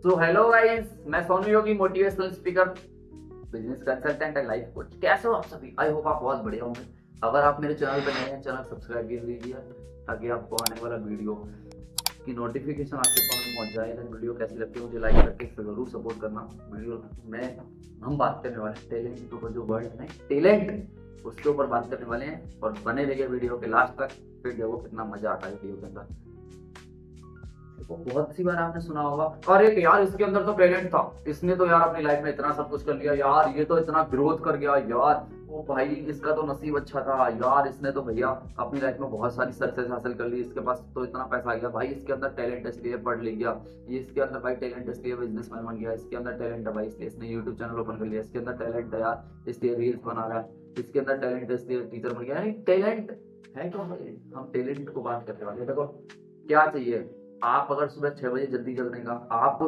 तो hello guys, मैं Sonu Yogi, motivational speaker, business consultant and life coach. कैसे हो आप सभी? आई होप आप बहुत बढ़िया होंगे। अगर आप मेरे चैनल पर नए हैं, चैनल सब्सक्राइब कर लीजिए ताकि आपको आने वाला वीडियो की नोटिफिकेशन आपके पास पहुंच जाए। अगर वीडियो कैसी लगती है मुझे लाइक करके जरूर सपोर्ट करना। वीडियो में हम बात करने वाले हैं टैलेंट के ऊपर, जो वर्ड है टैलेंट उसके ऊपर बात करने वाले हैं। और बने रहिए वीडियो के लास्ट तक, फिर देखो कितना मजा आता है वीडियो के अंदर। तो बहुत सी बार आपने सुना होगा, अरे यार इसके अंदर तो टैलेंट था, इसने तो यार अपनी लाइफ में इतना सब कुछ कर लिया यार, ये तो इतना ग्रोथ कर गया यार, ओ भाई इसका तो नसीब अच्छा था यार, इसने तो भैया अपनी लाइफ में बहुत सारी सक्सेस हासिल कर ली, इसके पास तो इतना पैसा आ गया भाई, इसके अंदर टैलेंट इसलिए पढ़ लिया, ये इसके अंदर भाई टैलेंट इसलिए बिजनेसमैन बन गया, इसके अंदर टैलेंट है भाई इसलिए इसने यूट्यूब चैनल ओपन कर लिया, इसके अंदर टैलेंट है यार इसलिए रील्स बना रहा है, इसके अंदर टैलेंट है इसलिए टीचर बन गया। टैलेंट है क्यों भाई? हम टैलेंट को बात करने वाले हैं। देखो क्या चाहिए, आप अगर सुबह 6 बजे जल्दी जगने का, आपको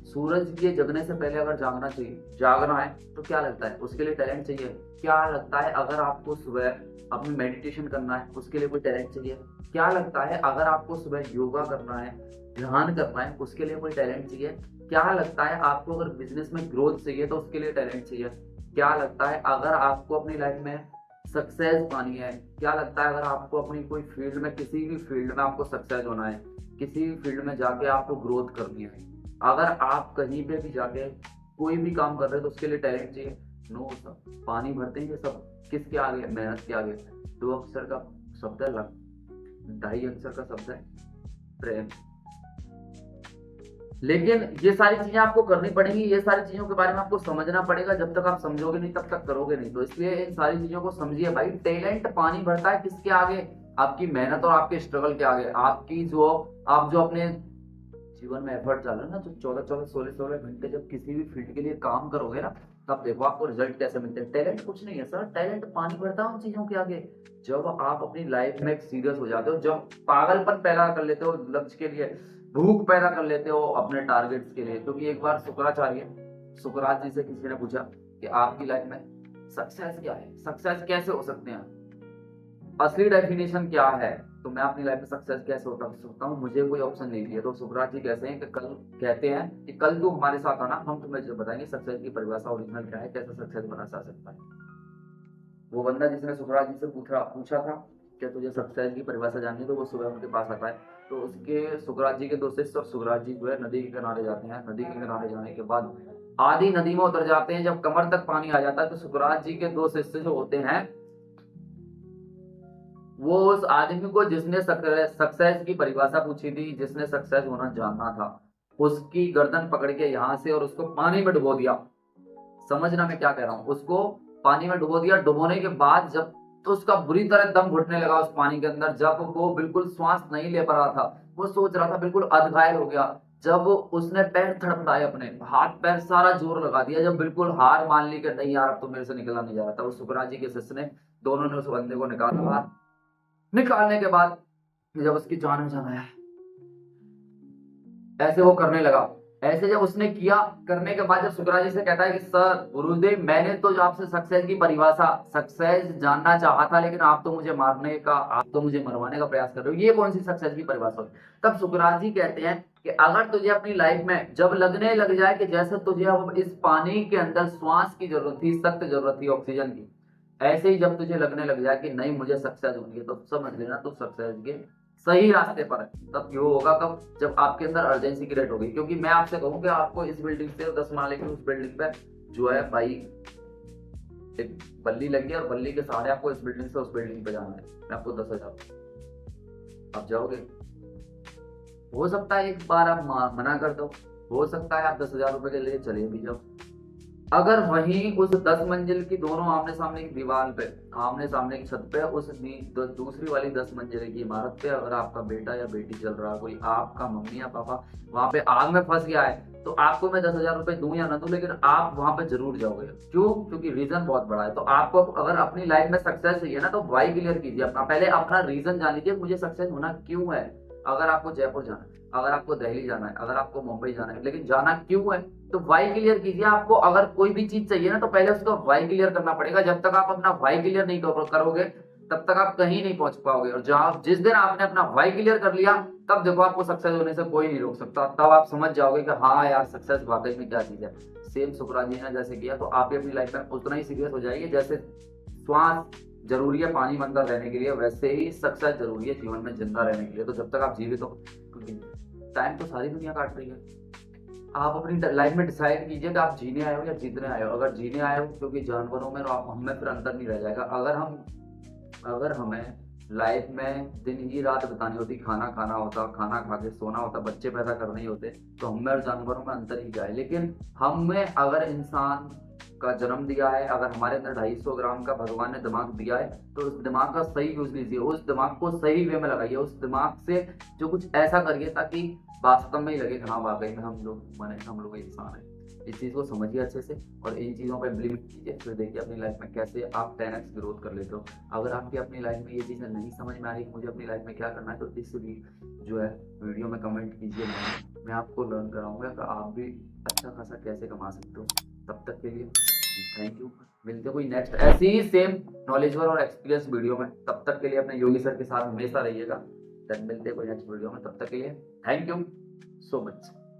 सूरज के जगने से पहले अगर जागना चाहिए, जागना है तो क्या लगता है उसके लिए टैलेंट चाहिए? क्या लगता है अगर आपको सुबह अपनी मेडिटेशन करना है उसके लिए कोई टैलेंट चाहिए? क्या लगता है अगर आपको सुबह योगा करना है, ध्यान करना है उसके लिए कोई टैलेंट चाहिए? क्या लगता है आपको अगर बिजनेस में ग्रोथ चाहिए तो उसके लिए टैलेंट चाहिए? क्या लगता है अगर आपको अपनी लाइफ में सक्सेस पानी है, क्या लगता है अगर आपको अपनी कोई फील्ड में, किसी भी फील्ड में आपको सक्सेस होना है, किसी भी फील्ड में जाके आपको ग्रोथ करनी है, अगर आप कहीं पे भी जाके कोई भी काम कर रहे हो तो उसके लिए टैलेंट चाहिए? नो सब पानी भरते हैं ये सब किसके आगे? मेहनत के आगे। 2 अक्षर का शब्द है लक, 2.5 अक्षर का शब्द है प्रेम। लेकिन ये सारी चीजें आपको करनी पड़ेंगी, ये सारी चीजों के बारे में आपको समझना पड़ेगा। जब तक आप समझोगे नहीं तब तक करोगे नहीं। तो इसलिए इन सारी चीजों को समझिए भाई। टैलेंट पानी भरता है किसके आगे? आपकी मेहनत और आपके स्ट्रगल के आगे। आपकी जो आप जो अपने जीवन में एफर्ट डालो ना, जो 14-14 16-16 घंटे जब किसी भी फील्ड के लिए काम करोगे ना, तब देखो आपको रिजल्ट कैसे मिलते हैं। टैलेंट कुछ नहीं है सर, टैलेंट पानी भरता है उन चीजों के आगे। जब आप अपनी लाइफ में सीरियस हो जाते हो, जब पागलपन पैदा कर लेते हो लक्ष्य के लिए, भूख पैदा कर लेते हो अपने टारगेट्स के लिए। क्योंकि एक बार सुकरात जी से किसी ने पूछा कि आपकी लाइफ में सक्सेस क्या है, सक्सेस कैसे हो सकते हैं, असली डेफिनेशन क्या है, तो मैं अपनी लाइफ में सक्सेस कैसे होता सकता हूँ, मुझे कोई ऑप्शन नहीं दिया। तो सुकरात जी कहते हैं कि कल तू हमारे साथ आना, हम तुम्हें जो बताएंगे सक्सेस की परिभाषा ओरिजिनल क्या है, कैसे सक्सेस बना जा सकता है। वो बंदा जिसने सुकरात जी से पूछा था क्या तुझे सक्सेस की परिभाषा जाननी, तो वो सुबह उनके पास आता है। तो उसके सुकरात जी के 2 शिष्य और सुकरात जी जो है नदी के किनारे जाते हैं। नदी के किनारे जाने के बाद आधी नदी में उतर जाते हैं। जब कमर तक पानी आ जाता है तो सुकरात जी के 2 शिष्य जो होते हैं, वो उस आदमी को जिसने सक्सेस की परिभाषा पूछी थी, जिसने सक्सेस होना जानना था, उसकी गर्दन पकड़ के यहाँ से और उसको पानी में डुबो दिया। समझना मैं क्या कह रहा हूँ? उसको पानी में डुबो दिया। डुबोने के बाद जब तो उसका बुरी तरह दम घुटने लगा उस पानी के अंदर। जब वो बिल्कुल श्वास नहीं ले पा रहा था, वो सोच रहा था, बिल्कुल अधघायल हो गया। जब उसने पैर थड़थड़ाए, अपने हाथ पैर सारा जोर लगा दिया, जब बिल्कुल हार मान ली कि नहीं यार अब तो मेरे से निकला नहीं जा रहा था, उस सुकरात जी के शिष्य ने, दोनों ने उस बंदे को निकाला। निकालने के बाद जब उसकी जान में जान आया, ऐसे वो करने लगा। ऐसे जब उसने किया, करने के बाद जब सुकरात जी से कहता है कि सर गुरुदेव, मैंने तो जो आपसे सक्सेस की परिभाषा, सक्सेस जानना चाहा था, लेकिन आप तो मुझे मरवाने का प्रयास कर रहे हो, ये कौन सी सक्सेस की परिभाषा है? तब सुकरात जी कहते हैं कि अगर तुझे अपनी लाइफ में जब लगने लग जाए कि जैसे तुझे अब इस पानी के अंदर श्वास की जरूरत थी, सख्त जरूरत थी ऑक्सीजन की, ऐसे ही जब तुझे लगने लग जाए कि नहीं मुझे सक्सेस होनी है, तो समझ लेना तू सक्सेस के सही रास्ते पर है। तब क्यों होगा? कब? जब आपके अंदर अर्जेंसी क्रिएट होगी। क्योंकि मैं आपसे कहूं कि आपको इस बिल्डिंग से 10 माले की उस बिल्डिंग पे जो है भाई एक बल्ली लगी है, और बल्ली के सहारे आपको इस बिल्डिंग से उस बिल्डिंग पे जाना है। मैं आपको 10,000, आप जाओगे? हो सकता है एक बार आप मना कर दो, हो सकता है आप 10,000 रुपए के लिए चले भी जाओ। अगर वहीं उस 10 मंजिल की दोनों आमने सामने की दीवार पे, आमने सामने की छत पे, उस दूसरी वाली 10 मंजिल की इमारत पे अगर आपका बेटा या बेटी चल रहा है, कोई आपका मम्मी या पापा वहां पे आग में फंस गया है, तो आपको मैं 10,000 रुपए दूं या ना दूं, लेकिन आप वहां पे जरूर जाओगे। क्यों? क्योंकि रीजन बहुत बड़ा है। तो आपको अगर अपनी लाइफ में सक्सेस चाहिए ना, तो वाई क्लियर कीजिए अपना। पहले अपना रीजन जान लीजिए, मुझे सक्सेस होना क्यों है। अगर आपको जयपुर जाना है, अगर आपको दिल्ली जाना है, अगर आपको मुंबई जाना है, लेकिन जाना क्यों है, तो वाई क्लियर कीजिए। आपको अगर कोई भी चीज चाहिए ना, तो पहले उसका वाई क्लियर करना पड़ेगा। जब तक आप अपना वाई क्लियर नहीं करोगे, तब तक आप कहीं नहीं पहुंच पाओगे। और जहां जिस दिन आपने अपना वाई क्लियर कर लिया, तब देखो आपको सक्सेस होने से कोई नहीं रोक सकता। तब आप समझ जाओगे कि हाँ यार, सक्सेस वाकई में क्या चीज है। सेम सुकरात जी ने जैसे किया, तो आप भी अपनी लाइफ में उतना ही सीरियस हो जाएगी। जैसे श्वास जरूरी है पानी मंदा रहने के लिए, वैसे ही सक्सेस जरूरी है जीवन में जिंदा रहने के लिए। तो जब तक आप जीवित हो, क्योंकि टाइम तो सारी दुनिया काट रही है, आप अपनी लाइफ में डिसाइड कीजिए कि आप जीने आए हो या जीतने आए हो। अगर जीने आए हो, क्योंकि जानवरों में और हम में फिर अंतर नहीं रह जाएगा। अगर हमें लाइफ में दिन ही रात बितानी होती, खाना खाना होता, खाना खा के सोना होता, बच्चे पैदा करने ही होते, तो हम में और जानवरों में अंतर ही क्या है। लेकिन हम में अगर इंसान का जन्म दिया है, अगर हमारे अंदर 250 ग्राम का भगवान ने दिमाग दिया है, तो उस दिमाग का सही यूज लीजिए, उस दिमाग को सही वे में लगाइए, उस दिमाग से जो कुछ ऐसा करिए ताकि वास्तव में ही लगे कि हाँ वाकई में हम लोग इंसान है। इस चीज़ को समझिए अच्छे से और इन चीज़ों पर इम्प्लीमेंट कीजिए, फिर देखिए अपनी लाइफ में कैसे आप 10x ग्रोथ कर लेते हो। अगर आपकी अपनी लाइफ में ये चीज़ें नहीं समझ में आ रही मुझे अपनी लाइफ में क्या करना है, तो इस जो है वीडियो में कमेंट कीजिए, मैं आपको लर्न कराऊंगा कि आप भी अच्छा खासा कैसे कमा सकते हो। तब तक के लिए थैंक यू। मिलते कोई नेक्स्ट ऐसी ही सेम नॉलेजवर और एक्सपीरियंस वीडियो में। तब तक के लिए अपने योगी सर के साथ हमेशा रहिएगा। मिलते कोई नेक्स्ट वीडियो में, तब तक के लिए थैंक यू सो मच।